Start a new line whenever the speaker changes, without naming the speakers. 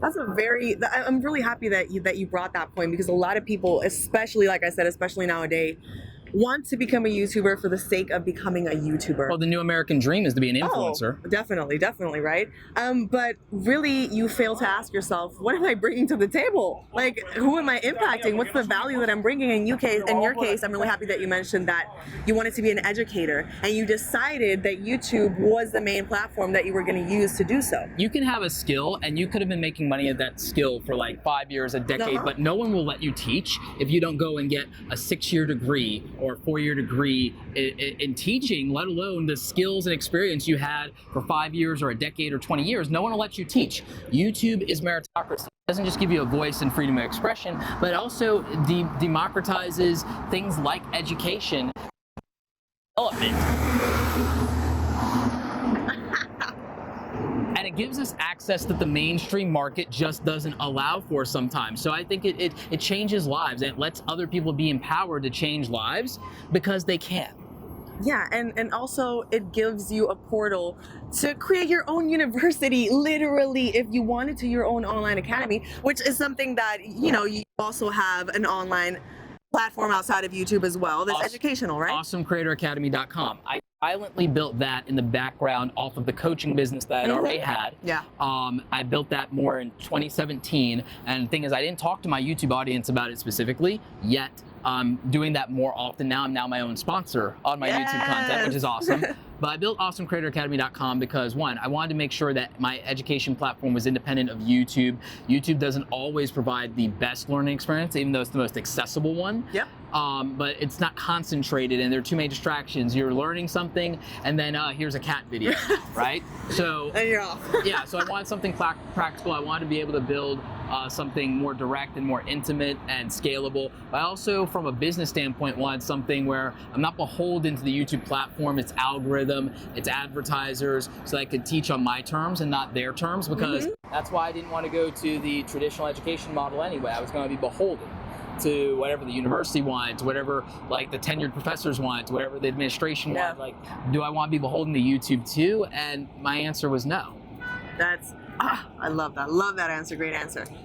I'm really happy that you brought that point, because a lot of people, especially like I said, especially nowadays, want to become a YouTuber for the sake of becoming a YouTuber.
Well, the new American dream is to be an influencer.
Oh, definitely, right? But really, you fail to ask yourself, what am I bringing to the table? Like, who am I impacting? What's the value that I'm bringing? In your case, I'm really happy that you mentioned that you wanted to be an educator, and you decided that YouTube was the main platform that you were going to use to do so.
You can have a skill, and you could have been making money at that skill for like 5 years, a decade, but no one will let you teach if you don't go and get a 6-year degree or a 4-year degree in teaching, let alone the skills and experience you had for 5 years or a decade or 20 years. No one will let you teach. YouTube is meritocracy. It doesn't just give you a voice and freedom of expression, but also democratizes things like education development. And it gives us access that the mainstream market just doesn't allow for sometimes. So I think it changes lives, and it lets other people be empowered to change lives because they can.
Yeah, and also it gives you a portal to create your own university, literally, if you wanted to, your own online academy, which is something that, you also have an online platform outside of YouTube as well that's educational, right?
AwesomeCreatorAcademy.com. I silently built that in the background off of the coaching business that I'd already had.
Yeah.
I built that more in 2017, and the thing is, I didn't talk to my YouTube audience about it specifically yet. Doing that more often now. I'm now my own sponsor on my YouTube content, which is awesome. But I built AwesomeCreatorAcademy.com because, one, I wanted to make sure that my education platform was independent of YouTube. YouTube doesn't always provide the best learning experience, even though it's the most accessible one.
Yep.
But it's not concentrated, and there are too many distractions. You're learning something, and then here's a cat video, right? So
and you're off.
Yeah, so I wanted something practical. I wanted to be able to build something more direct and more intimate and scalable. But I also, from a business standpoint, wanted something where I'm not beholden to the YouTube platform, its algorithm, its advertisers, so I could teach on my terms and not their terms, because that's why I didn't want to go to the traditional education model anyway. I was going to be beholden to whatever the university wanted, to whatever like the tenured professors wanted, to whatever the administration wanted. Like, do I want to be beholden to YouTube too? And my answer was no.
I love that. Love that answer. Great answer.